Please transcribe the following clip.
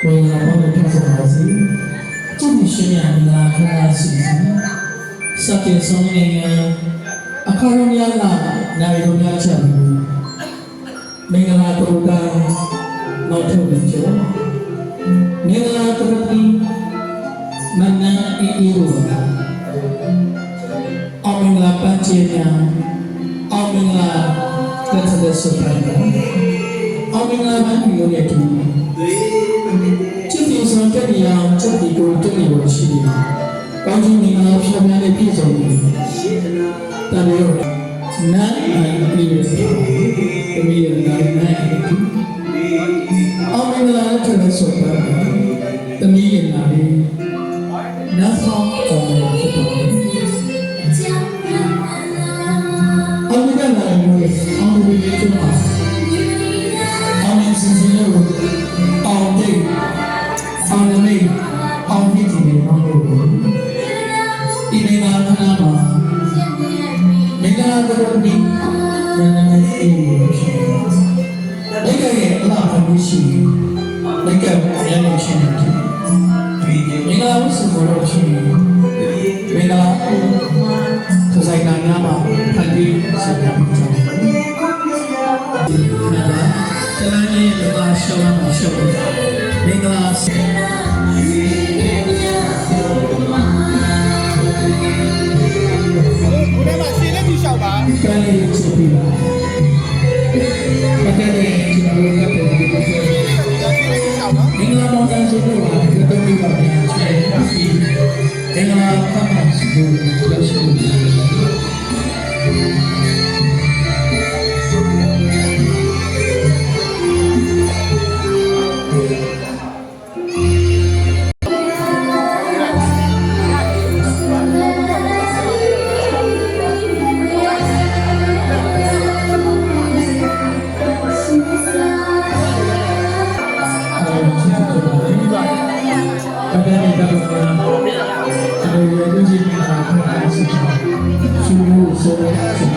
为了帮助他做孩子，这里宣扬了他的事情。စတင်ဆုံးနေအခါရများလာနိုင်တော်များချက်မင်္ဂလာတော်ကနောက်ထုတ်ပြီးကျော်မင်္ဂလာတော်ပြီးမနန်းအေးအေးတို့အောင်မင်္ဂလာပန်းချေများအောင်မင်္ဂလာတက်တဲ့စပိုင်းအောင်မင်္ဂလာပန်းပြီးရဲ့တူချစ်တီဆောင်တဲ့နေရာချစ်တီကိုတွေ့နေလို့ရှိတယ်ကောင်းကြီးမင်္ဂလာဖြေများနဲ့ပြည့်စုံနေတန်ရောနာနိုင်ပြီးတမီးရနိုင်နိုင်အောင်မင်္ဂလာတဲ့ဆိုပါတမီးရနိုင်နာဆောင်ပေါ်ဖြစ်တယ်အောင်မင်္ဂလာမျိုးအောင်မင်္ဂလာကျမအောင်မင်္ဂလာစင်စင်လို့အောင်တဲ့အောင်နေအောင်ဖြစ်နေအောင်လို့ဒီမင်္ဂလာခဏမှာမင်္ဂလာတော်ပြီးနန်းနေအေးရှိတယ်။ဒီကရဲ့အလားတူရှိတယ်။ဒီကရဲ့လည်းရှိတယ်။မင်္ဂလာဝတ်စုံတော်ရှိတယ်။မင်္ဂလာသူဆိုင်ကနာမှာဖန်တီးဆက်ပြပြီးတော့တလန်းရဲ့မင်္ဂလာရှောင်းမှာရှောင်းမင်္ဂလာKali sepi lah. Makanya kita buka pergi. Inilah modal semua kita buka pergi. Inilah kamar semua. Sudah